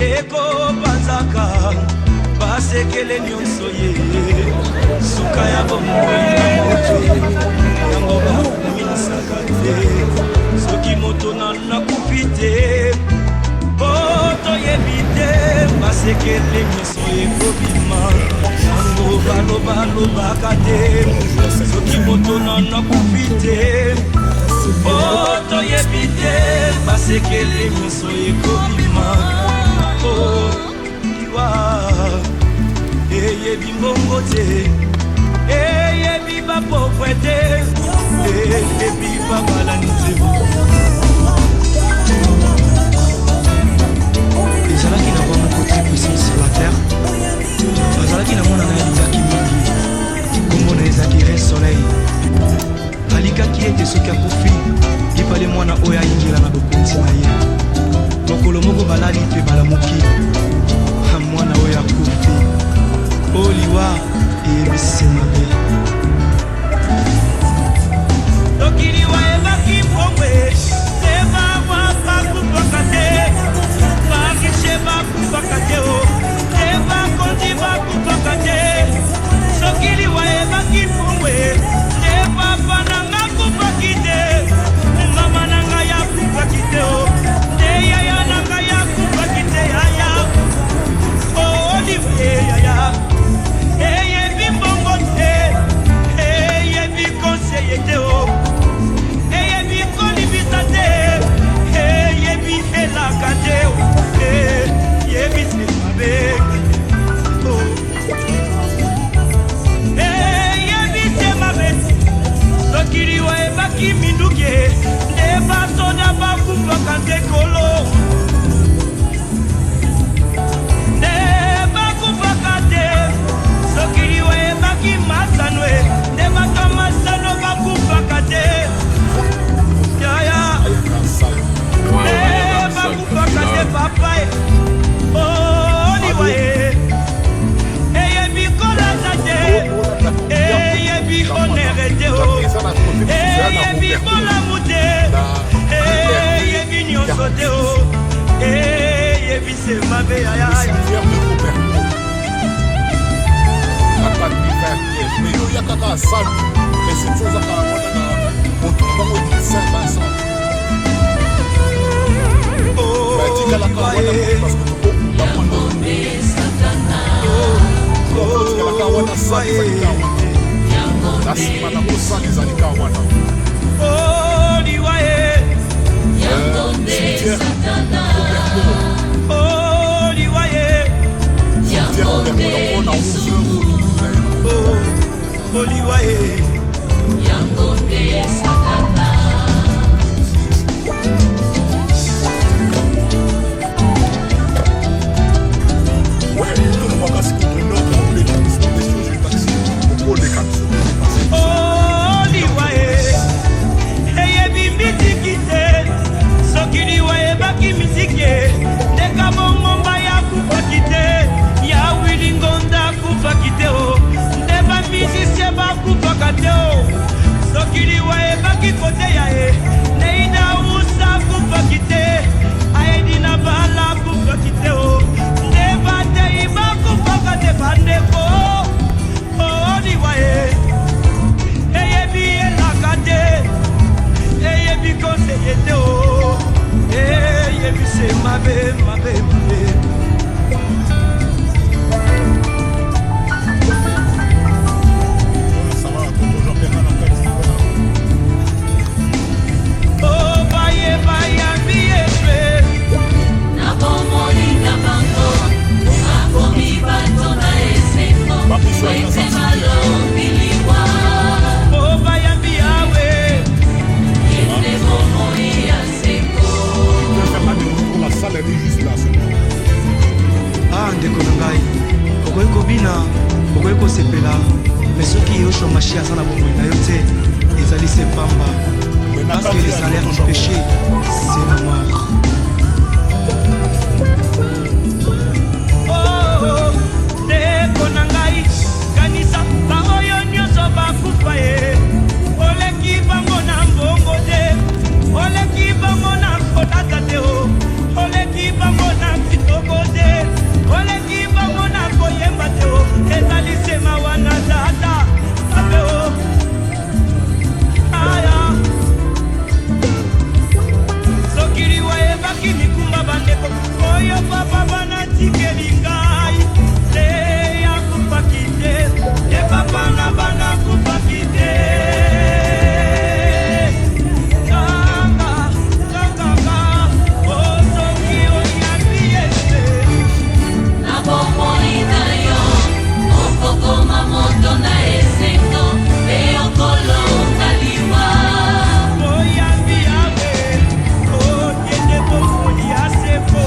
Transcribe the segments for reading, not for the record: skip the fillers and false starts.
eko banzaka basekele nyonso ye suka ya bomoi na moto yango bakumisaka te soki moto nakufi te po toyebi te basekele nyonso ekobima yango balobaka te soki moto nakufi te po toyebi te basekele nyonso ekobima iwa eyebi mbongo te eyebi bapokwe te eyebi babalani te ezalaki na bwa moko te puissance sur la terre azalaki na mwana na ye lingaki mingi komona ezalaki re soleil alikaki ete soki akufi lipale mwana oyo ayingela na bokonzi na ye mokolo moko balali mpe balamuki mwana oyo akufi oliwa eyebisi mabe tokiliwa ebaki mbongwe ebawa bakufaka te bakishe bakufaka te ebakonzi bakufaka te tokiliwa ebaki mbongwe ebapa nanga kufaki te mama nanga ya kufaki te yaya nanga ya kufaki te yaya yaya eyebi mbongo te eyebi konseye te eyebi kolibisa te eyebi elaka te eyebi semabe eyebi semabe sokiliwa ebaki minduke nde basoda bakufaka nde kolo sokiliwa ebaki masanwe nde bato masano bakufaka te yaya bakufaka te papa oliwa eyebi kolata te eyebi honere te eyebi bolamu te eyebi nyonso te eyebi semabe yaya mais il y a kaka salle mais c'est chose à faire on tombe au 500 mais tu as la carotte parce que tu peux la prendre tu as la carotte salle la semaine au salle des années carotte oh liwaye oh liwaye Oliwaye Yangonde Satana ouais, tout le monde a ce qu'on peut nous les taxis pour les taxis Oliwaye eyebi mitikite sokiliwaye baki mitike ndeka bomomba ya kufakite ya wilingonda kufakite ndeba misise bakufaka te sokiliwa ebaki kote ya ye neida usa kufakite ayedi na bala kufakite ndeba te ibakufaka te bandeko oliwa ye eyebi elaka te eyebi konseye te eyebi se mabe mabe mabe ndeko na ngai okoki kobina okoki kosepela mais soki yoshua mashi aza na bomoi na yo te ezali se pamba parce que le salaire du péché c'est la mort ndeko na ngai kanisa baoyo nyonso bakufa ye oleki bango na mbongo te oleki bango na kolata te oleki bango na kitoko te otikeli ngai te akufaki te ye papa na bana akufaki te kaka osoki oyambi ete na bomoi na yo okokoma moto na esengo mpe okolonga liwa oyambi yawe okende bomoi ya sepo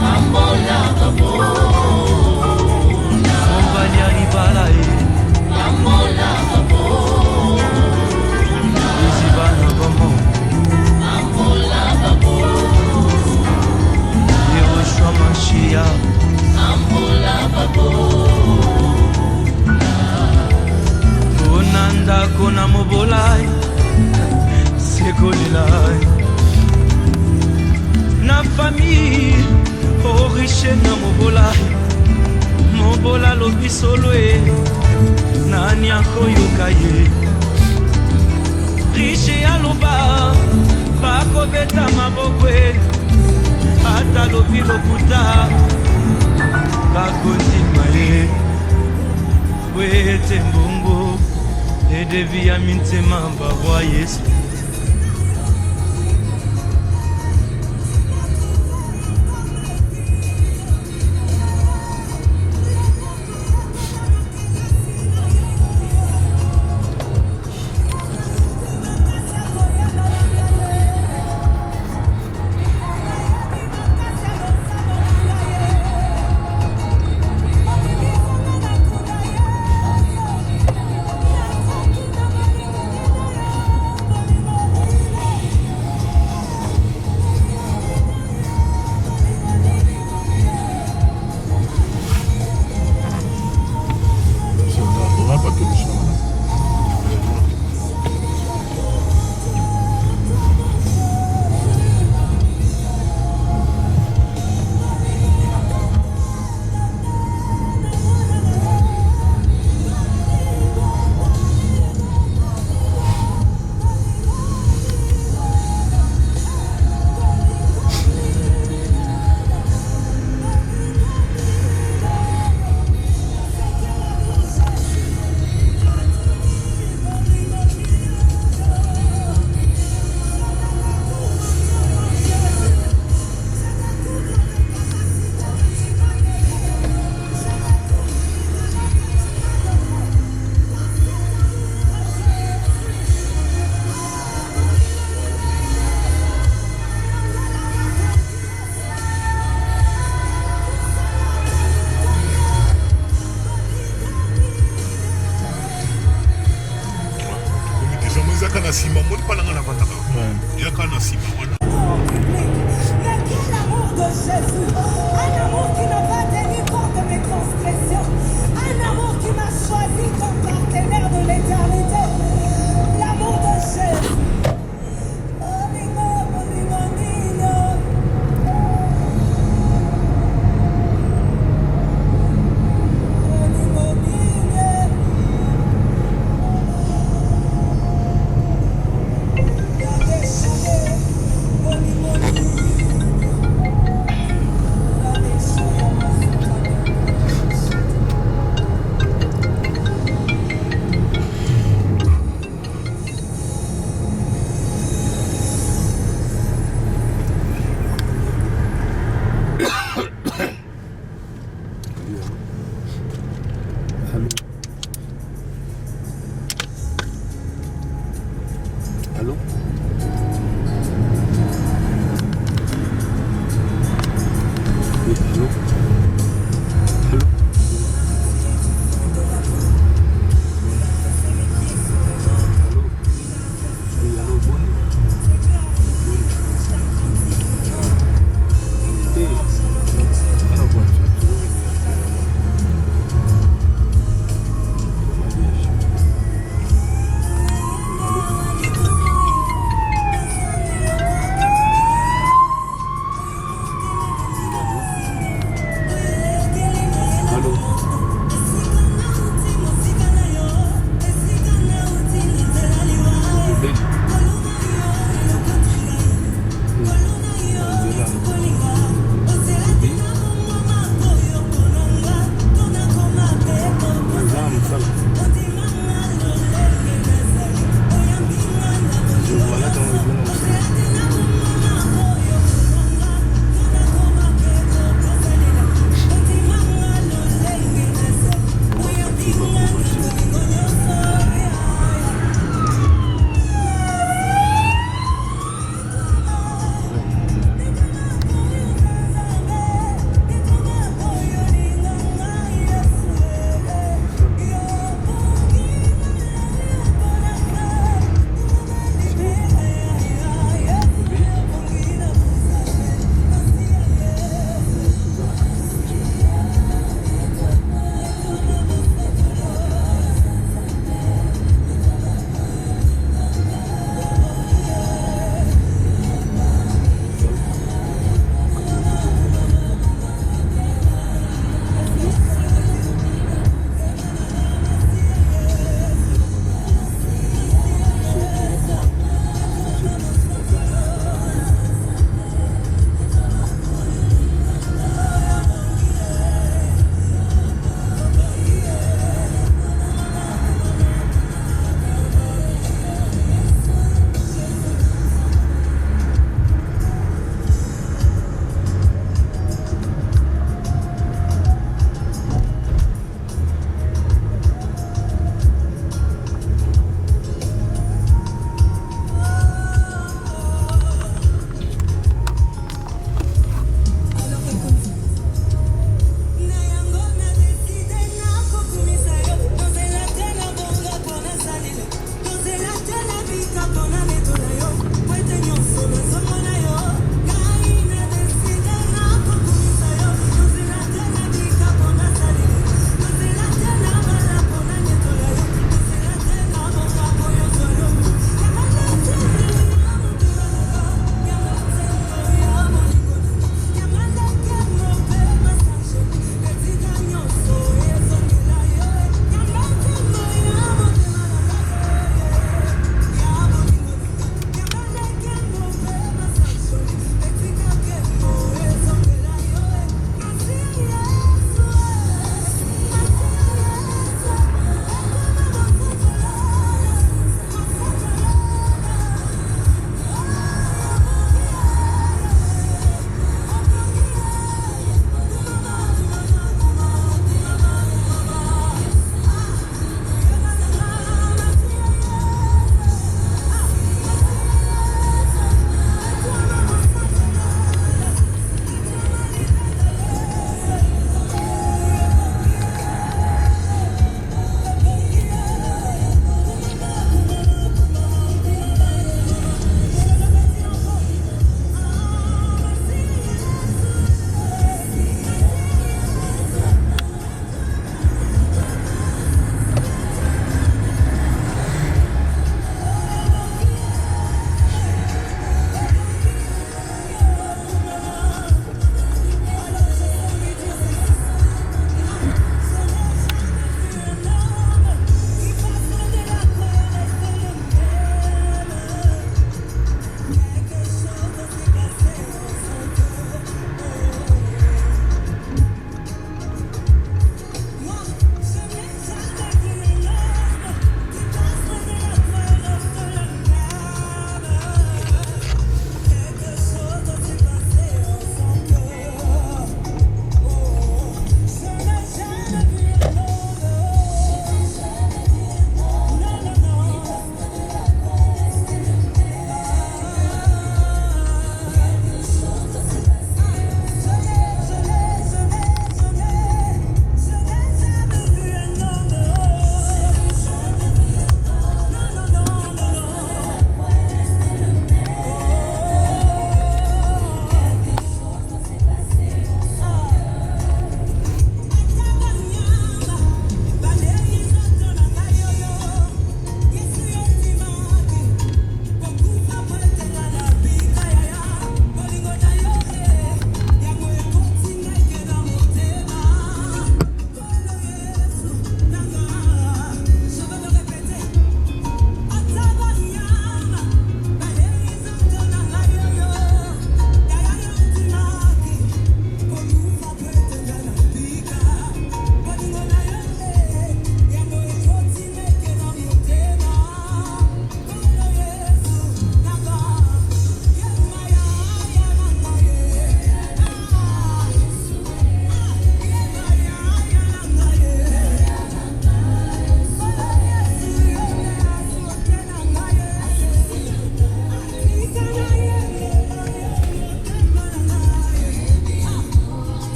mambola babola ombali ya libala ye mambola babola eziba na bomo mambola babola yehoshua mashia mambola babola mpona ndako na mobolai sekolelai na famille oriche na mobolai mobola lobi solo e nani akoyoka ye riche aloba bakobeta maboko e ata lobi lokuta bakondima ye po ete mbongo edevi ya mintema babwa yesu na sima moni palanga na bataka yaka na sima wana. L'amour de Jésus, un amour qui n'a pas tenu compte de mes transgressions, un amour qui m'a choisi comme partenaire de l'éternité, l'amour de Jésus. Allô? Oui, allô? Allô?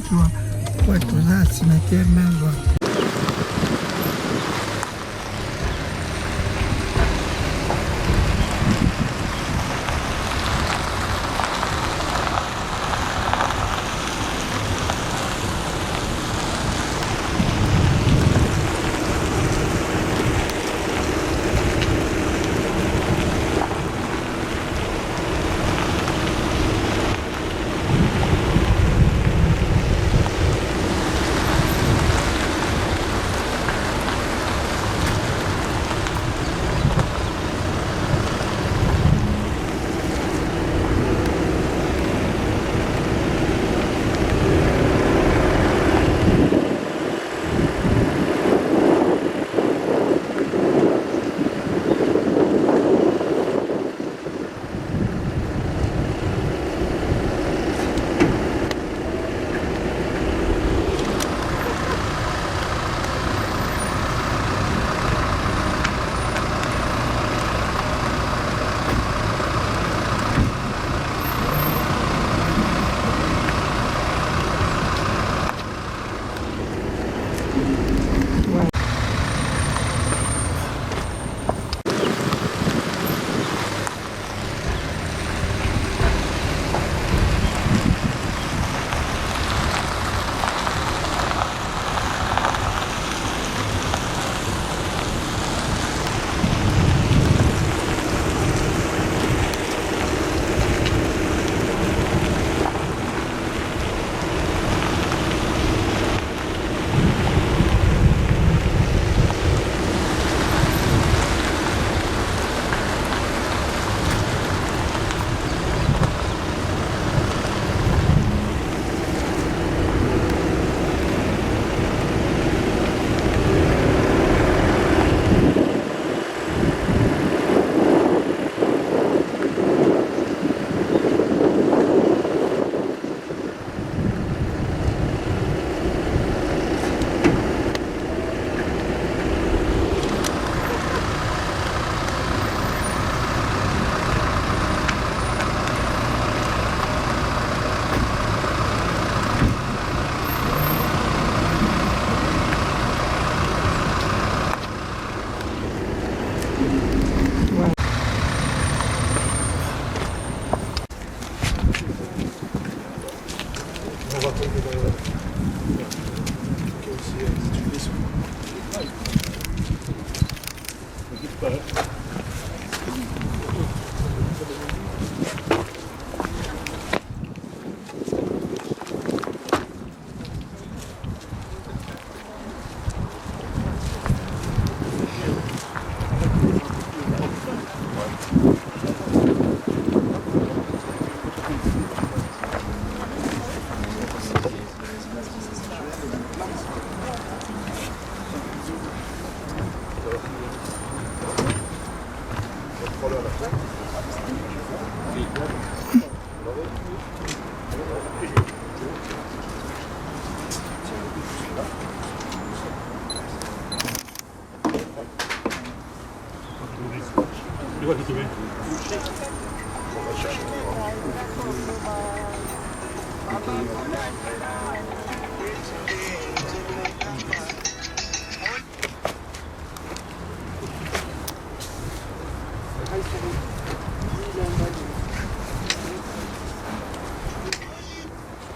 tukiwa kwetu za cimetière Nangwa.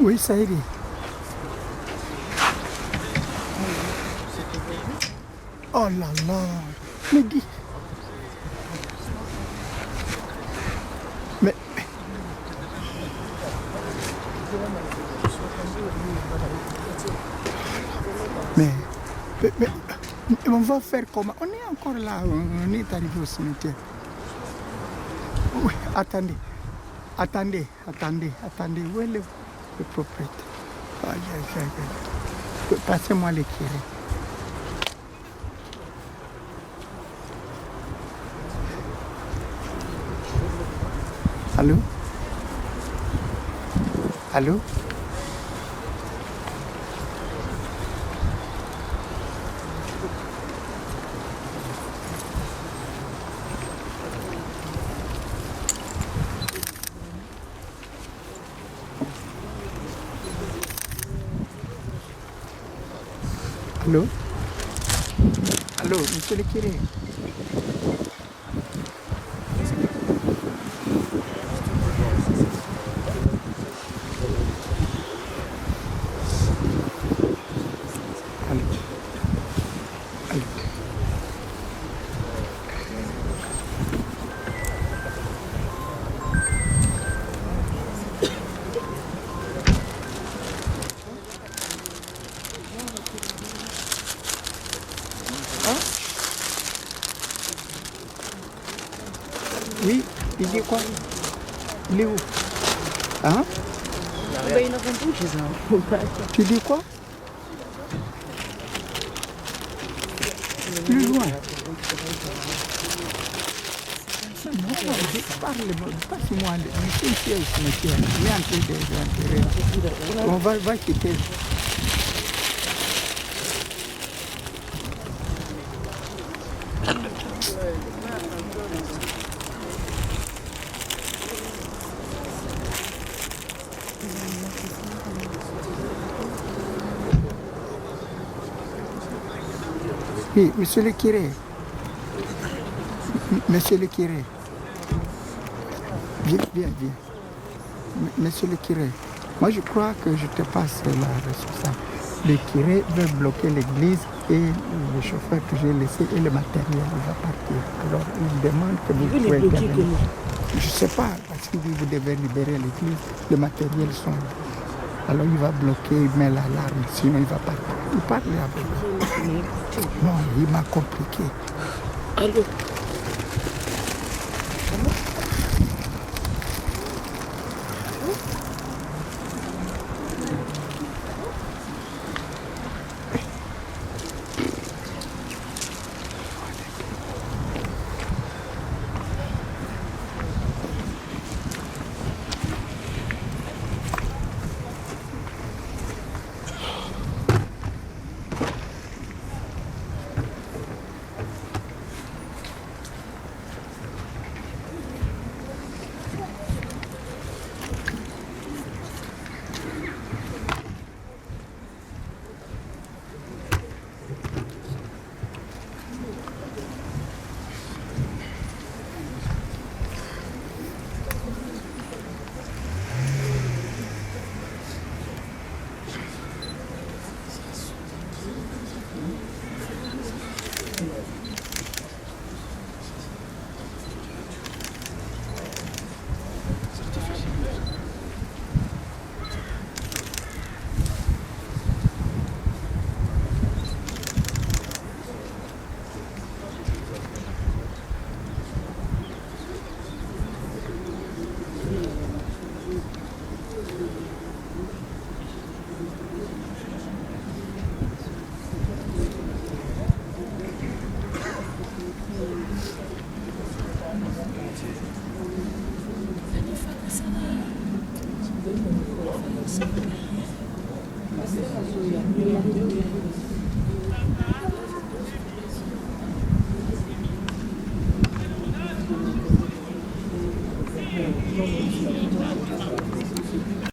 Oui, Saïdi. Oh là là, mais Guy. Mais on va faire comment? On est encore là, on est arrivé au cimetière. Oui, attendez, où est le propriétaire? Passez-moi l'éclairé. Allô? Allô? Allô? Allô, monsieur le curé? Allô? Allô? Oui, il dit quoi? Il est où? Hein? Tu dis quoi? Plus loin. Non, parle-moi, passe-moi ici au cimetière. Viens entrer de l'intérieur. On va quitter. Oui, monsieur le curé. Monsieur le curé. Viens. Monsieur le curé. Moi, je crois que je te passe la responsable. Le curé veut bloquer l'église et le chauffeur que j'ai laissé et le matériel va partir. Alors, il demande que vous pouvez intervenir. Je ne sais pas, parce que vous devez libérer l'église. Le matériel sont là. Alors, il va bloquer, il met l'alarme, sinon il va partir. Il parle avec vous. Non, il m'a compliqué. Allô?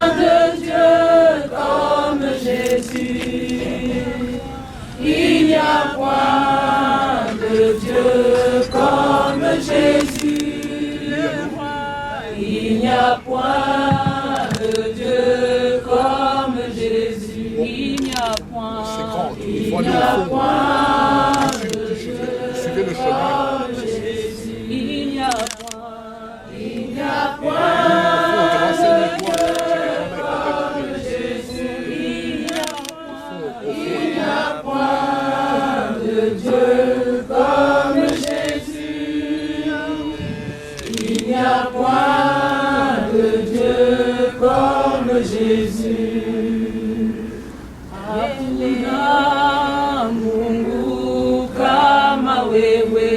De Dieu comme Jésus, il n'y a point de Dieu comme Jésus, il n'y a point de Dieu comme Jésus, il n'y a point, il n'y a point de Dieu comme Jésus, il n'y a point, il n'y a point. Jésus, hakuna Mungu kama wewe,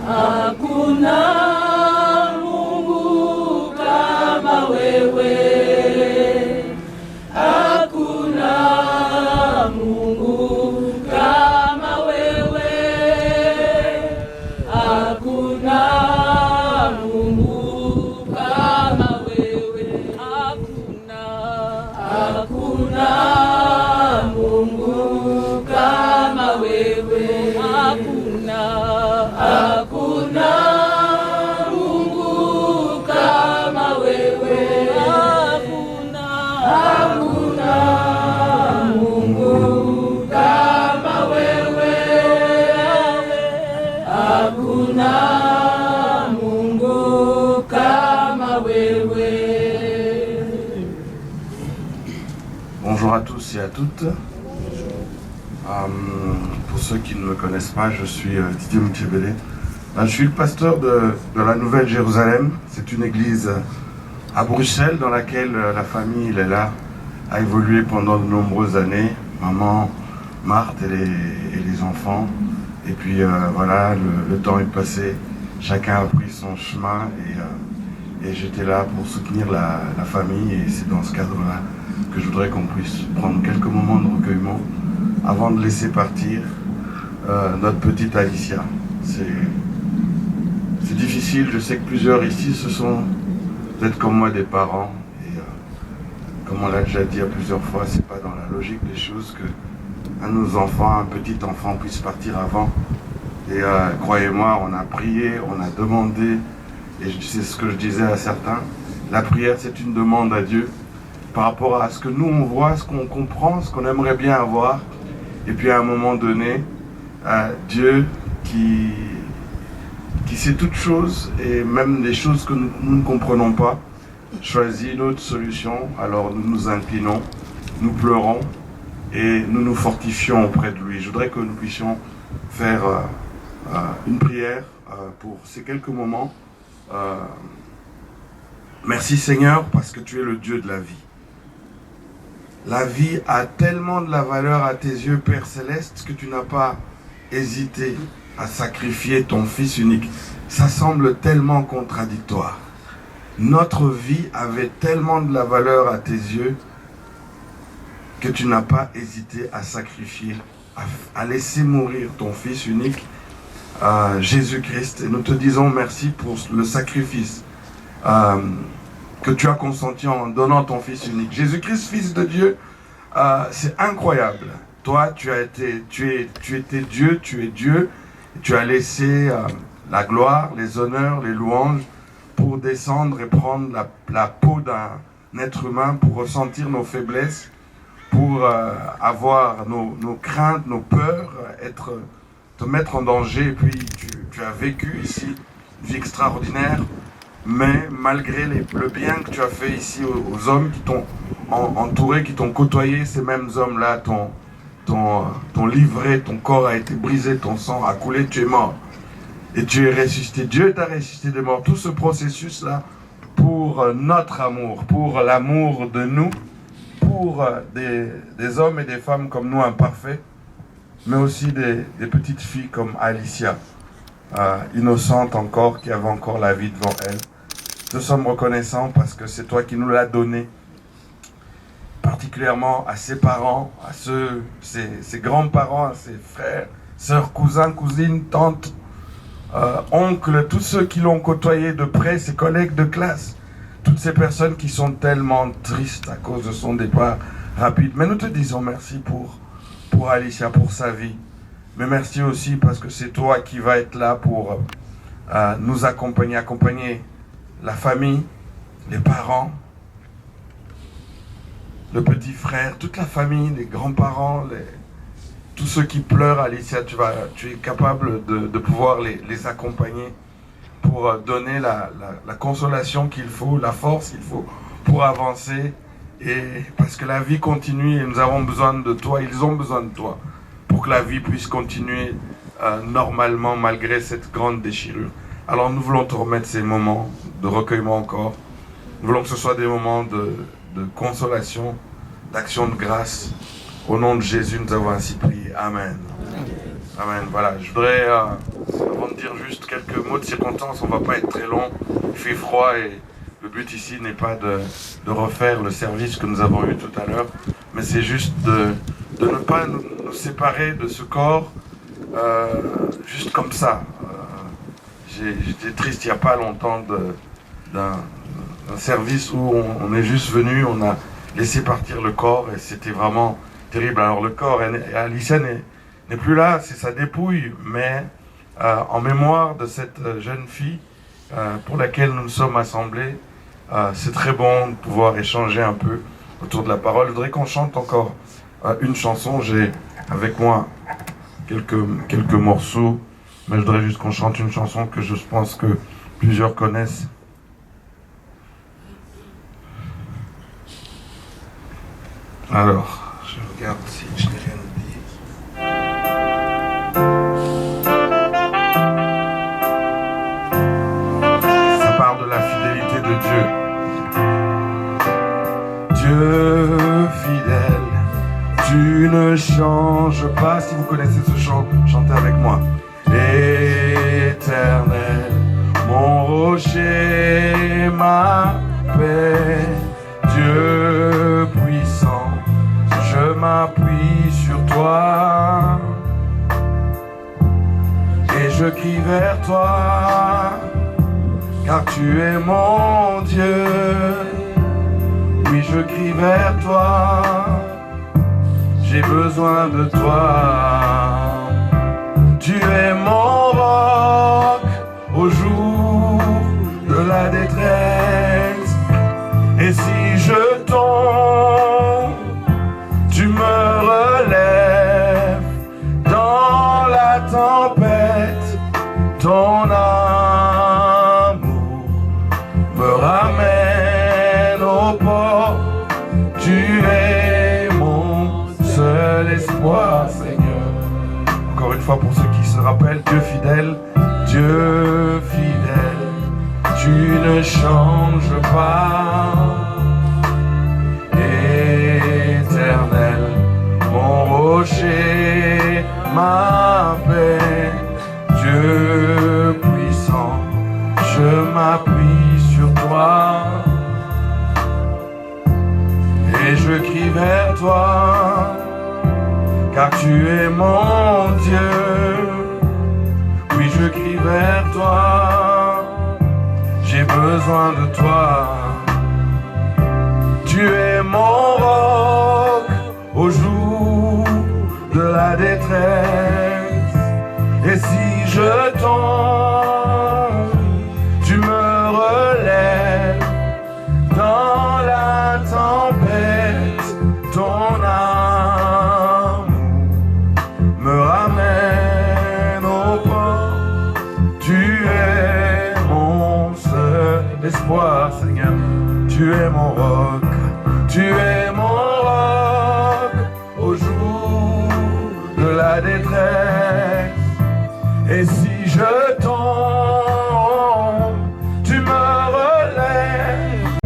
hakuna Mungu kama wewe, hakuna Mungu kama wewe, hakuna Mungu kama wewe. Hakuna Mungu wewe, hakuna Mungu kama wewe, hakuna Mungu kama wewe, hakuna Mungu kama wewe. Bonjour à tous et à toutes. Pour ceux qui ne me connaissent pas, je suis Didier Mouchébélé. Je suis le pasteur de la Nouvelle Jérusalem. C'est une église à Bruxelles dans laquelle la famille Léla a évolué pendant de nombreuses années. Maman, Marthe et les enfants. Et puis voilà, le temps est passé. Chacun a pris son chemin et j'étais là pour soutenir la famille. Et c'est dans ce cadre-là que je voudrais qu'on puisse prendre quelques moments de recueillement avant de laisser partir notre petite Alicia. C'est difficile, je sais que plusieurs ici ce sont peut-être comme moi des parents et comme on l'a déjà dit à plusieurs fois, c'est pas dans la logique des choses que un de nos enfants, un petit enfant puisse partir avant. Et croyez-moi, on a prié, on a demandé, et c'est ce que je disais à certains, la prière c'est une demande à Dieu par rapport à ce que nous on voit, ce qu'on comprend, ce qu'on aimerait bien avoir. Et puis à un moment donné, Dieu qui sait toutes choses et même des choses que nous ne comprenons pas, choisit une autre solution. Alors nous nous inclinons, nous pleurons et nous nous fortifions auprès de lui. Je voudrais que nous puissions faire une prière pour ces quelques moments. Merci Seigneur parce que tu es le Dieu de la vie. La vie a tellement de la valeur à tes yeux, Père Céleste, que tu n'as pas hésité à sacrifier ton Fils unique. Ça semble tellement contradictoire. Notre vie avait tellement de la valeur à tes yeux que tu n'as pas hésité à sacrifier, à laisser mourir ton Fils unique, Jésus-Christ. Et nous te disons merci pour le sacrifice que tu as consenti en donnant ton Fils unique. Jésus-Christ, Fils de Dieu, c'est incroyable. Toi, tu étais Dieu, tu es Dieu. Tu as laissé la gloire, les honneurs, les louanges pour descendre et prendre la peau d'un être humain, pour ressentir nos faiblesses, pour avoir nos craintes, nos peurs, te mettre en danger. Et puis, tu as vécu ici une vie extraordinaire. Mais malgré le bien que tu as fait ici aux hommes qui t'ont entouré, qui t'ont côtoyé, ces mêmes hommes-là t'ont livré, ton corps a été brisé, ton sang a coulé, tu es mort. Et tu es ressuscité. Dieu t'a ressuscité des morts. Tout ce processus-là pour notre amour, pour l'amour de nous, pour des hommes et des femmes comme nous imparfaits, mais aussi des petites filles comme Alicia. Innocente encore, qui avait encore la vie devant elle. Nous sommes reconnaissants parce que c'est toi qui nous l'as donné, particulièrement à ses parents, à ses grands-parents, à ses frères, sœurs, cousins, cousines, tantes, oncles, tous ceux qui l'ont côtoyé de près, ses collègues de classe, toutes ces personnes qui sont tellement tristes à cause de son départ rapide. Mais nous te disons merci pour Alicia, pour sa vie. Mais merci aussi parce que c'est toi qui vas être là pour nous accompagner la famille, les parents, le petit frère, toute la famille, les grands-parents, tous ceux qui pleurent. Alicia, tu es capable de pouvoir les accompagner pour donner la consolation qu'il faut, la force qu'il faut pour avancer. Et parce que la vie continue et nous avons besoin de toi, ils ont besoin de toi, pour que la vie puisse continuer normalement malgré cette grande déchirure. Alors nous voulons te remettre ces moments de recueillement encore. Nous voulons que ce soit des moments de consolation, d'action de grâce. Au nom de Jésus, nous avons ainsi prié. Amen. Amen. Voilà, je voudrais, avant de dire juste quelques mots de circonstance, on ne va pas être très long. Il fait froid et le but ici n'est pas de refaire le service que nous avons eu tout à l'heure, mais c'est juste de ne pas nous séparer de ce corps juste comme ça. J'étais triste il n'y a pas longtemps d'un service où on est juste venu, on a laissé partir le corps et c'était vraiment terrible. Alors le corps, Alicia n'est plus là, c'est sa dépouille, mais en mémoire de cette jeune fille pour laquelle nous nous sommes assemblés, c'est très bon de pouvoir échanger un peu autour de la parole. Je voudrais qu'on chante encore une chanson. J'ai avec moi quelques morceaux, mais je voudrais juste qu'on chante une chanson que je pense que plusieurs connaissent. Alors, je regarde si je n'ai rien oublié. Ça parle de la fidélité de Dieu. Dieu fidèle, tu ne changes pas. Si vous connaissez ce chant, chantez avec moi. Éternel, mon rocher, ma paix, Dieu puissant, je m'appuie sur toi et je crie vers toi, car tu es mon Dieu. Oui, je crie vers toi, j'ai besoin de toi. Tu es mon roc au jour de la détresse. Et si je tombe, tu me relèves dans la tempête. Ton amour me ramène au port. Tu es mon seul espoir, Seigneur. Encore une fois pour ceux qui se rappellent, Dieu fidèle, Dieu fidèle, tu ne changes pas. Éternel, mon rocher, ma paix, Dieu puissant, je m'appuie sur toi et je crie vers toi, car tu es mon Dieu. Oui, je crie vers toi, j'ai besoin de toi. Tu es mon roc au jour de la détresse. Et si je tombe, tu me relèves dans la tempête. Ton amour me ramène au port. Tu es mon seul espoir, Seigneur. Tu es mon roc, tu es mon roc au jour de la détresse. Et si je tombe, tu me relèves,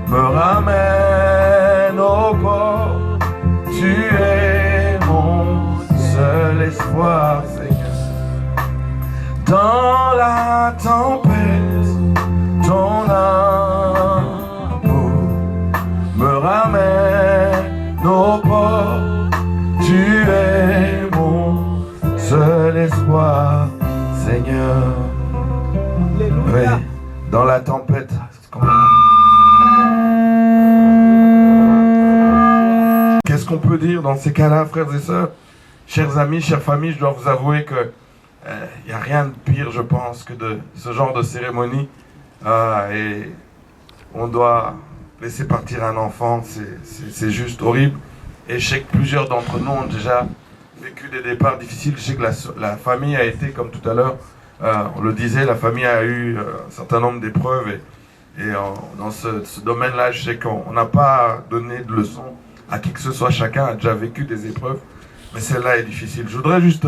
me ramènes au port. Tu es mon seul espoir, Seigneur. Dans la tempête, ton amour me ramène au port. Tu es mon seul espoir, Seigneur. Oui, dans la tempête. Qu'est-ce qu'on peut dire dans ces cas-là, frères et sœurs? Chers amis, chères familles, je dois vous avouer que il n'y a rien de pire, je pense, que de ce genre de cérémonie. Et on doit laisser partir un enfant, c'est juste horrible. Et je sais que plusieurs d'entre nous ont déjà vécu des départs difficiles. Je sais que la famille a été, comme tout à l'heure, on le disait, la famille a eu un certain nombre d'épreuves. Et dans ce domaine-là, je sais qu'on n'a pas donné de leçons à qui que ce soit. Chacun a déjà vécu des épreuves, mais celle-là est difficile. Je voudrais juste,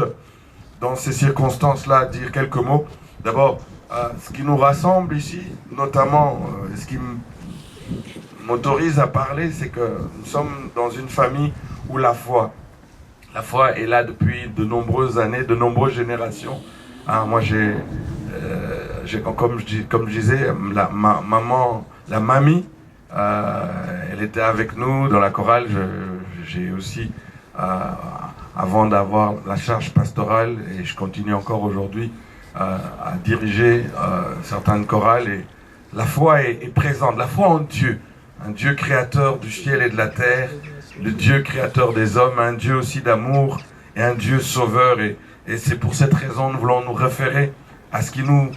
dans ces circonstances-là, dire quelques mots. D'abord, ce qui nous rassemble ici, notamment, ce qui m'autorise à parler, c'est que nous sommes dans une famille où la foi est là depuis de nombreuses années, de nombreuses générations. Moi, comme je disais, la mamie, elle était avec nous dans la chorale. J'ai aussi, avant d'avoir la charge pastorale, et je continue encore aujourd'hui, à diriger certaines chorales. Et la foi est présente, la foi en Dieu, un Dieu créateur du ciel et de la terre, le Dieu créateur des hommes, un Dieu aussi d'amour et un Dieu sauveur. Et c'est pour cette raison que nous voulons nous référer à ce qui nous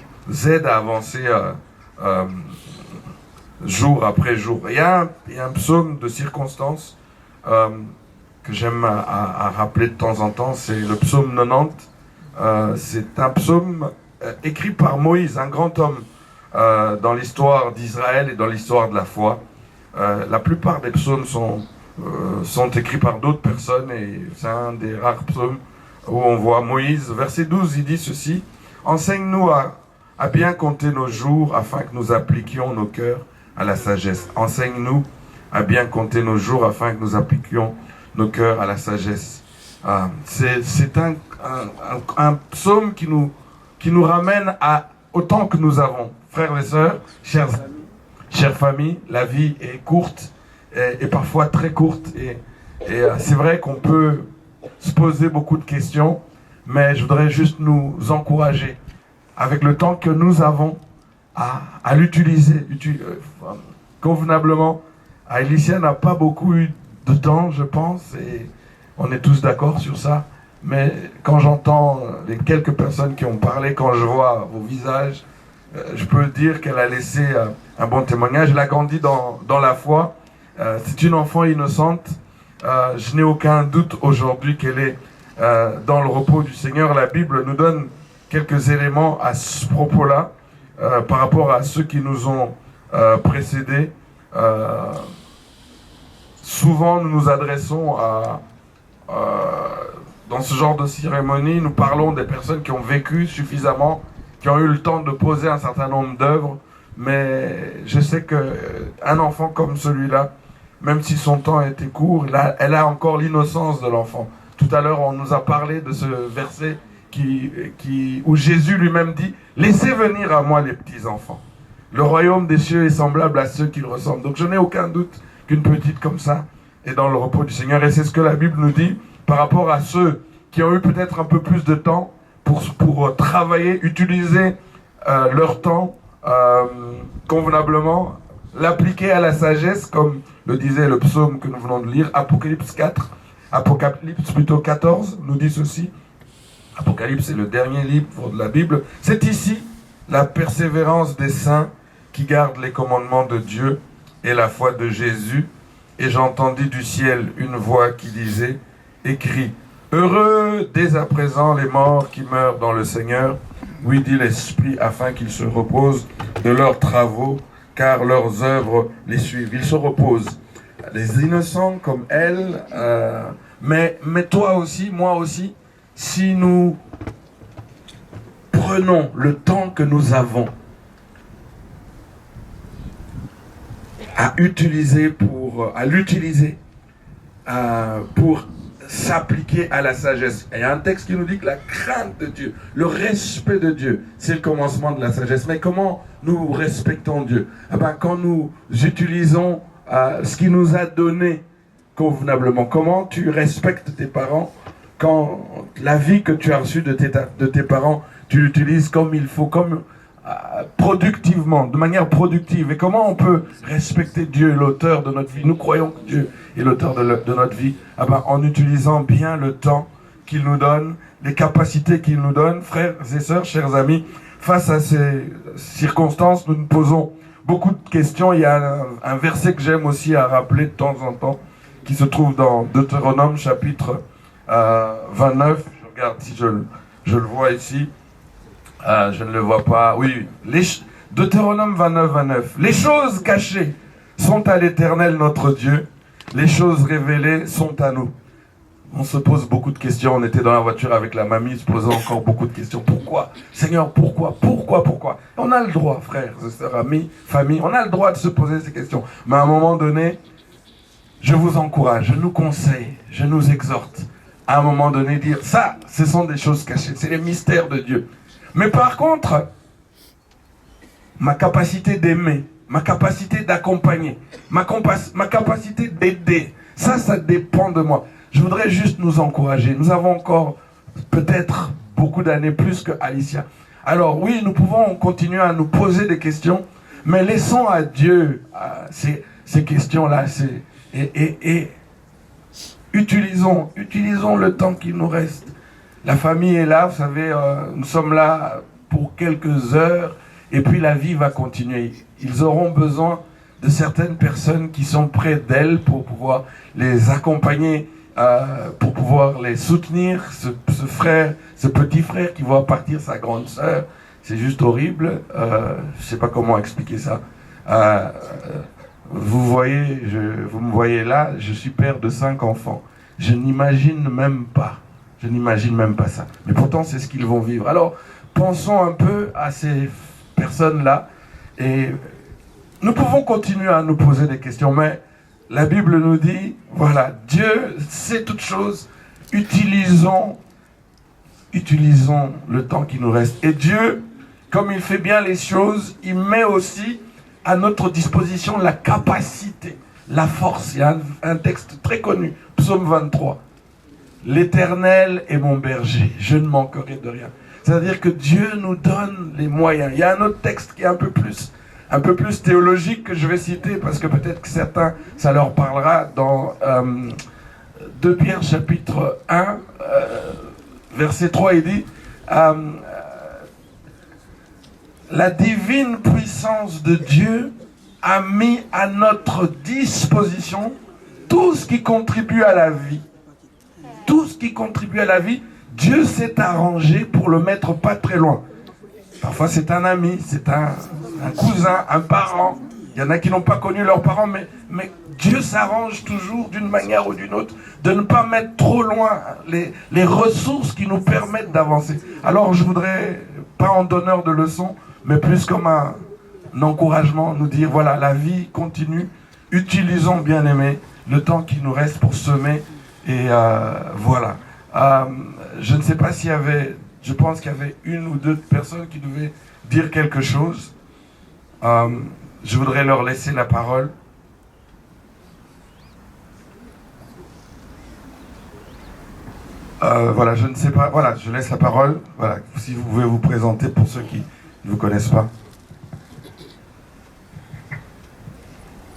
aide à avancer jour après jour. Il y a un psaume de circonstance que j'aime à rappeler de temps en temps, c'est le psaume 90. C'est un psaume écrit par Moïse, un grand homme dans l'histoire d'Israël et dans l'histoire de la foi. La plupart des psaumes sont écrits par d'autres personnes et c'est un des rares psaumes où on voit Moïse. Verset 12, il dit ceci: « Enseigne-nous à bien compter nos jours afin que nous appliquions nos cœurs à la sagesse. » Enseigne-nous à bien compter nos jours afin que nous appliquions nos cœurs à la sagesse. C'est un psaume qui nous ramène au temps que nous avons. Frères et sœurs, chères familles, la vie est courte et parfois très courte. Et c'est vrai qu'on peut se poser beaucoup de questions, mais je voudrais juste nous encourager avec le temps que nous avons à l'utiliser convenablement. Alicia n'a pas beaucoup eu de temps, je pense, et on est tous d'accord sur ça. Mais quand j'entends les quelques personnes qui ont parlé, quand je vois vos visages, je peux dire qu'elle a laissé un bon témoignage. Elle a grandi dans la foi. C'est une enfant innocente. Je n'ai aucun doute aujourd'hui qu'elle est dans le repos du Seigneur. La Bible nous donne quelques éléments à ce propos-là par rapport à ceux qui nous ont précédés. Souvent, nous nous adressons dans ce genre de cérémonie, nous parlons des personnes qui ont vécu suffisamment, qui ont eu le temps de poser un certain nombre d'œuvres, mais je sais qu'un enfant comme celui-là, même si son temps a été court, elle a encore l'innocence de l'enfant. Tout à l'heure, on nous a parlé de ce verset où Jésus lui-même dit « Laissez venir à moi les petits enfants. Le royaume des cieux est semblable à ceux qui le ressemblent. » Donc je n'ai aucun doute qu'une petite comme ça est dans le repos du Seigneur. Et c'est ce que la Bible nous dit par rapport à ceux qui ont eu peut-être un peu plus de temps pour travailler, utiliser leur temps convenablement, l'appliquer à la sagesse, comme le disait le psaume que nous venons de lire. Apocalypse 14 nous dit ceci. Apocalypse est le dernier livre de la Bible. C'est ici la persévérance des saints qui gardent les commandements de Dieu et la foi de Jésus. Et j'entendis du ciel une voix qui disait, écrit, heureux dès à présent les morts qui meurent dans le Seigneur. Oui, dit l'Esprit, afin qu'ils se reposent de leurs travaux, car leurs œuvres les suivent. Ils se reposent. Les innocents comme elle, mais toi aussi, moi aussi, si nous prenons le temps que nous avons à l'utiliser pour s'appliquer à la sagesse. Et il y a un texte qui nous dit que la crainte de Dieu, le respect de Dieu, c'est le commencement de la sagesse. Mais comment nous respectons Dieu? Quand nous utilisons ce qu'il nous a donné convenablement. Comment tu respectes tes parents quand la vie que tu as reçue de tes parents, tu l'utilises comme il faut, productivement, de manière productive. Et comment on peut respecter Dieu, l'auteur de notre vie? Nous croyons que Dieu est l'auteur de notre vie. En utilisant bien le temps qu'il nous donne, les capacités qu'il nous donne. Frères et sœurs, chers amis, face à ces circonstances, nous nous posons beaucoup de questions. Il y a un verset que j'aime aussi à rappeler de temps en temps, qui se trouve dans Deutéronome chapitre 29. Je regarde si je le vois ici. Je ne le vois pas. Oui, Deutéronome 29. Les choses cachées sont à l'Éternel notre Dieu. Les choses révélées sont à nous. On se pose beaucoup de questions. On était dans la voiture avec la mamie, se posant encore beaucoup de questions. Pourquoi? Seigneur, pourquoi? On a le droit, frères, sœurs, amis, famille, on a le droit de se poser ces questions. Mais à un moment donné, je vous encourage, je nous conseille, je nous exhorte. À un moment donné, dire ça, ce sont des choses cachées. C'est les mystères de Dieu. Mais par contre, ma capacité d'aimer, ma capacité d'accompagner, ma capacité d'aider, ça dépend de moi. Je voudrais juste nous encourager. Nous avons encore peut-être beaucoup d'années plus que Alicia. Alors oui, nous pouvons continuer à nous poser des questions, mais laissons à Dieu ces questions-là. Et utilisons le temps qui nous reste. La famille est là, vous savez, nous sommes là pour quelques heures et puis la vie va continuer. Ils auront besoin de certaines personnes qui sont près d'elles pour pouvoir les accompagner, pour pouvoir les soutenir. Ce frère, ce petit frère qui voit partir sa grande sœur, c'est juste horrible. Je ne sais pas comment expliquer ça. Vous me voyez là, je suis père de 5 enfants. Je n'imagine même pas ça. Mais pourtant, c'est ce qu'ils vont vivre. Alors, pensons un peu à ces personnes-là et nous pouvons continuer à nous poser des questions, mais la Bible nous dit, voilà, Dieu sait toutes choses, utilisons le temps qui nous reste. Et Dieu, comme il fait bien les choses, il met aussi à notre disposition la capacité, la force. Il y a un texte très connu, Psaume 23. L'Éternel est mon berger, je ne manquerai de rien. C'est-à-dire que Dieu nous donne les moyens. Il y a un autre texte qui est un peu plus théologique que je vais citer, parce que peut-être que certains, ça leur parlera, dans 2 Pierre chapitre 1, verset 3, il dit la divine puissance de Dieu a mis à notre disposition tout ce qui contribue à la vie. Tout ce qui contribue à la vie, Dieu s'est arrangé pour le mettre pas très loin. Parfois c'est un ami, c'est un cousin, un parent. Il y en a qui n'ont pas connu leurs parents, mais Dieu s'arrange toujours d'une manière ou d'une autre de ne pas mettre trop loin les ressources qui nous permettent d'avancer. Alors je voudrais, pas en donneur de leçons, mais plus comme un encouragement, nous dire voilà, la vie continue, utilisons bien aimé le temps qui nous reste pour semer. Et voilà. Je ne sais pas s'il y avait, je pense qu'il y avait 1 ou 2 personnes qui devaient dire quelque chose. Je voudrais leur laisser la parole. Voilà, je ne sais pas. Voilà, je laisse la parole. Voilà, si vous pouvez vous présenter pour ceux qui ne vous connaissent pas.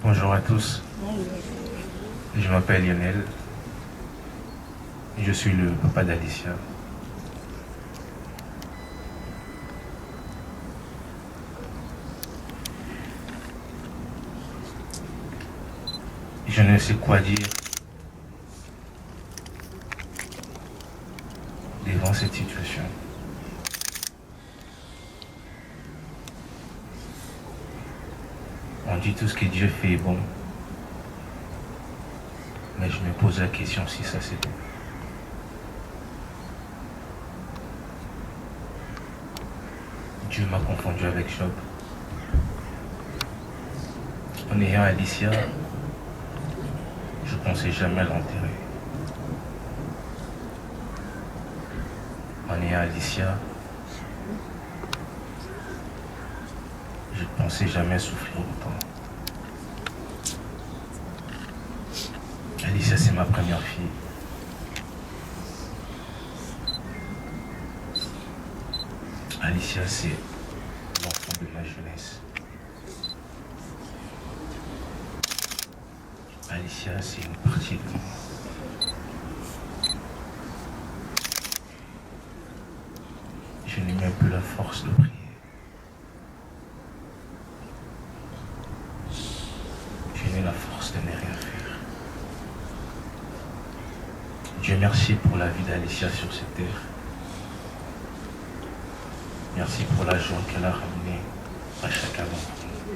Bonjour à tous. Je m'appelle Lionel. Je suis le papa d'Alicia. Je ne sais quoi dire devant cette situation. On dit tout ce que Dieu fait est bon. Mais je me pose la question si ça c'est bon. Dieu m'a confondu avec Job. En ayant Alicia, je ne pensais jamais l'enterrer. En ayant Alicia, je ne pensais jamais souffrir autant. Alicia, c'est ma première fille. Alicia, c'est l'enfant de ma jeunesse. Alicia, c'est une partie de moi. Je n'ai même plus la force de prier. Je n'ai la force de ne rien faire. Dieu merci pour la vie d'Alicia sur cette terre. Merci pour la joie qu'elle a ramenée à chacun d'entre nous.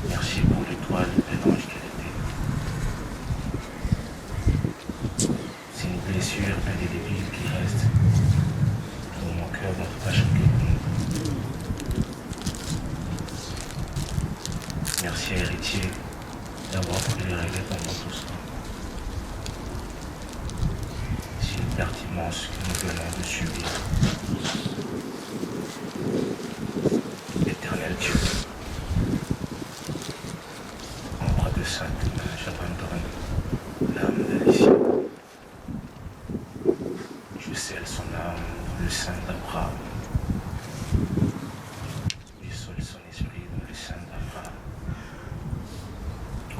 Merci pour l'étoile et l'ange qu'elle était. C'est une blessure indélébile qui reste dans mon cœur, dans toute chacun de nous. Merci à Héritier d'avoir pris les règles pendant tout ça. C'est une perte immense que nous venons de subir. Éternel Dieu, en bras de sainte, j'abandonne l'âme d'Alicia. Je scelle son âme dans le sein d'Abraham. Je scelle son esprit dans le sein d'Abraham.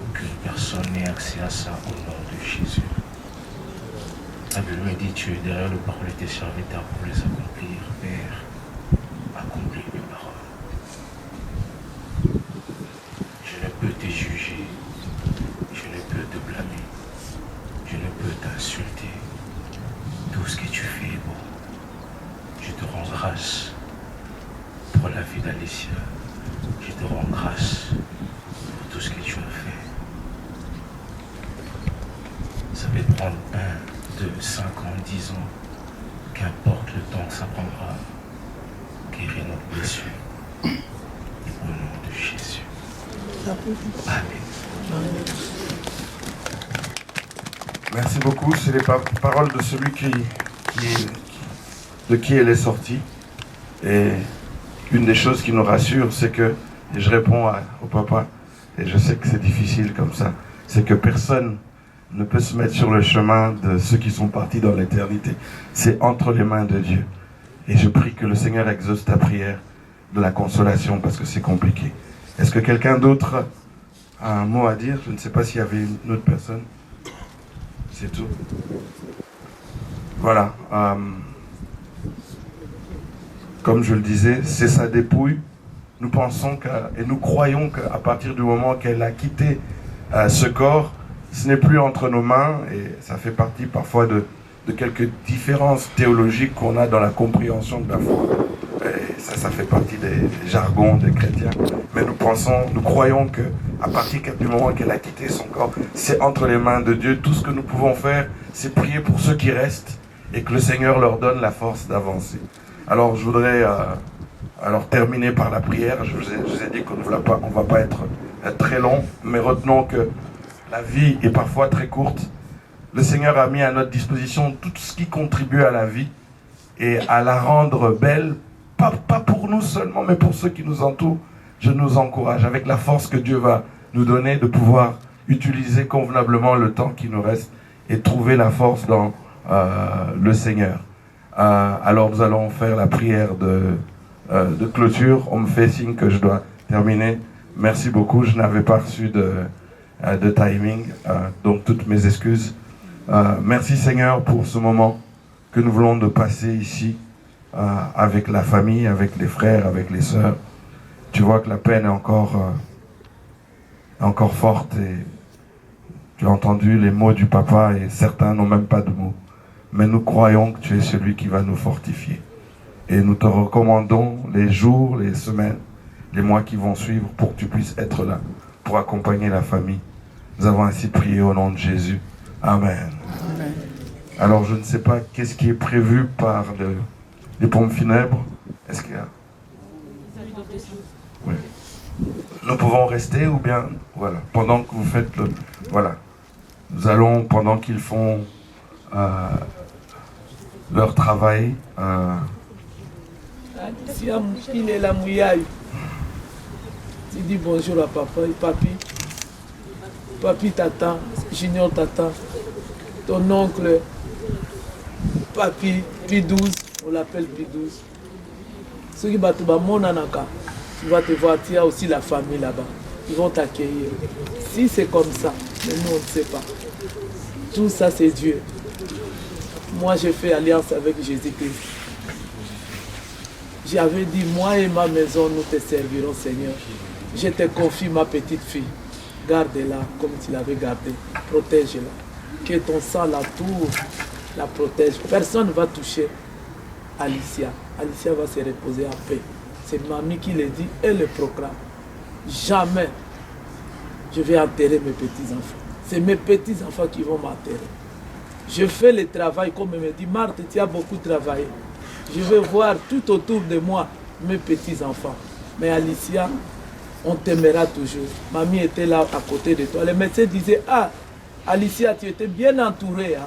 Aucune personne n'ait accès tu es derrière le parole de tes serviteurs pour les accomplir, Père. Accomplis mes paroles. Je ne peux te juger, je ne peux te blâmer, je ne peux t'insulter. Tout ce que tu fais est bon. Je te rends grâce pour la vie d'Alicia. Je te rends grâce pour tout ce que tu as fait. Ça peut prendre 1, 2, 5 ans, 10 ans. Qu'importe le temps que ça prendra. Guérir notre blessure. Au nom de Jésus. Amen. Merci beaucoup. C'est les paroles de celui de qui elle est sortie. Et une des choses qui nous rassure, c'est que, et je réponds au papa, et je sais que c'est difficile comme ça, c'est que personne ne peut se mettre sur le chemin de ceux qui sont partis dans l'éternité. C'est entre les mains de Dieu. Et je prie que le Seigneur exauce ta prière de la consolation parce que c'est compliqué. Est-ce que quelqu'un d'autre a un mot à dire? Je ne sais pas s'il y avait une autre personne. C'est tout. Voilà. Comme je le disais, c'est sa dépouille. Nous pensons et nous croyons qu'à partir du moment qu'elle a quitté ce corps, ce n'est plus entre nos mains, et ça fait partie parfois de quelques différences théologiques qu'on a dans la compréhension de la foi. Et ça fait partie des jargons des chrétiens. Mais nous croyons qu'à partir du moment qu'elle a quitté son corps, c'est entre les mains de Dieu. Tout ce que nous pouvons faire, c'est prier pour ceux qui restent et que le Seigneur leur donne la force d'avancer. Alors je voudrais terminer par la prière. Je vous ai dit qu'on ne va pas être très long, mais retenons que la vie est parfois très courte. Le Seigneur a mis à notre disposition tout ce qui contribue à la vie et à la rendre belle, pas pour nous seulement, mais pour ceux qui nous entourent. Je nous encourage, avec la force que Dieu va nous donner, de pouvoir utiliser convenablement le temps qui nous reste et trouver la force dans le Seigneur. Alors nous allons faire la prière de clôture. On me fait signe que je dois terminer. Merci beaucoup, je n'avais pas reçu de timing, donc toutes mes excuses. Merci Seigneur pour ce moment que nous voulons de passer ici avec la famille, avec les frères, avec les sœurs. Tu vois que la peine est encore forte et tu as entendu les mots du papa et certains n'ont même pas de mots. Mais nous croyons que tu es celui qui va nous fortifier. Et nous te recommandons les jours, les semaines, les mois qui vont suivre pour que tu puisses être là, pour accompagner la famille. Nous avons ainsi prié au nom de Jésus. Amen. Amen. Alors je ne sais pas qu'est-ce qui est prévu par les pompes funèbres. Est-ce qu'il y a... Oui. Nous pouvons rester ou bien... Voilà. Pendant que vous faites le... Voilà. Nous allons, pendant qu'ils font leur travail... Si il est la mouillaille, tu dis bonjour à papa et papi. Papi t'attend, Junior t'attend. Ton oncle, papi, P12, on l'appelle P12. Ceux qui battent mon anaka, tu vas te voir, tu as aussi la famille là-bas. Ils vont t'accueillir. Si c'est comme ça, mais nous on ne sait pas. Tout ça c'est Dieu. Moi j'ai fait alliance avec Jésus-Christ. J'avais dit, moi et ma maison, nous te servirons, Seigneur. Je te confie ma petite fille. Garde-la comme tu l'avais gardée. Protège-la. Que ton sang la tour, la protège. Personne ne va toucher Alicia. Alicia va se reposer en paix. C'est mamie qui le dit et le proclame. Jamais je vais enterrer mes petits-enfants. C'est mes petits-enfants qui vont m'enterrer. Je fais le travail comme elle me dit, Marthe, tu as beaucoup travaillé. Je vais voir tout autour de moi mes petits-enfants. Mais Alicia, on t'aimera toujours. Mamie était là à côté de toi. Les médecins disaient, ah, Alicia, tu étais bien entourée. Hein?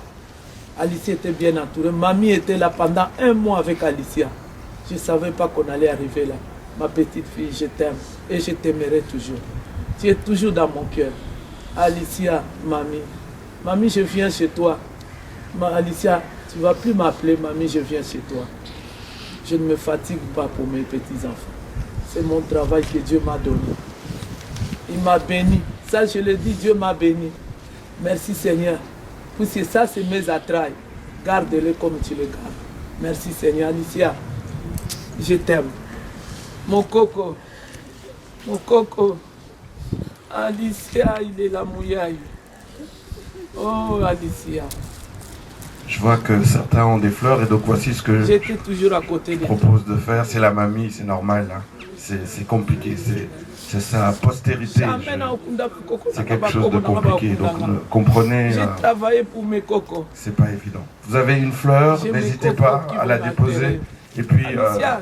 Alicia était bien entourée. Mamie était là pendant 1 mois avec Alicia. Je ne savais pas qu'on allait arriver là. Ma petite fille, je t'aime et je t'aimerai toujours. Tu es toujours dans mon cœur. Alicia, mamie. Mamie, je viens chez toi. Alicia, tu ne vas plus m'appeler mamie, je viens chez toi. Je ne me fatigue pas pour mes petits-enfants. C'est mon travail que Dieu m'a donné. Il m'a béni. Ça, je le dis, Dieu m'a béni. Merci Seigneur. Puisque ça, c'est mes attrailles. Garde-le comme tu le gardes. Merci Seigneur. Alicia, je t'aime. Mon coco. Mon coco. Alicia, il est la mouillaille. Oh, Alicia. Je vois que certains ont des fleurs et donc voici ce que J'étais toujours à côté je de propose de faire. C'est la mamie, c'est normal. Hein. C'est compliqué. C'est sa postérité. C'est quelque chose de compliqué. Donc comprenez. J'ai travaillé pour mes cocos. C'est pas évident. Vous avez une fleur, n'hésitez pas à la déposer. Et puis. Alicia.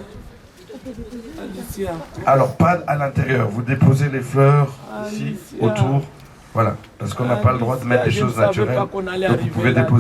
Alors pas à l'intérieur. Vous déposez les fleurs ici autour. Voilà. Parce qu'on n'a pas le droit de mettre des choses naturelles. Donc vous pouvez déposer.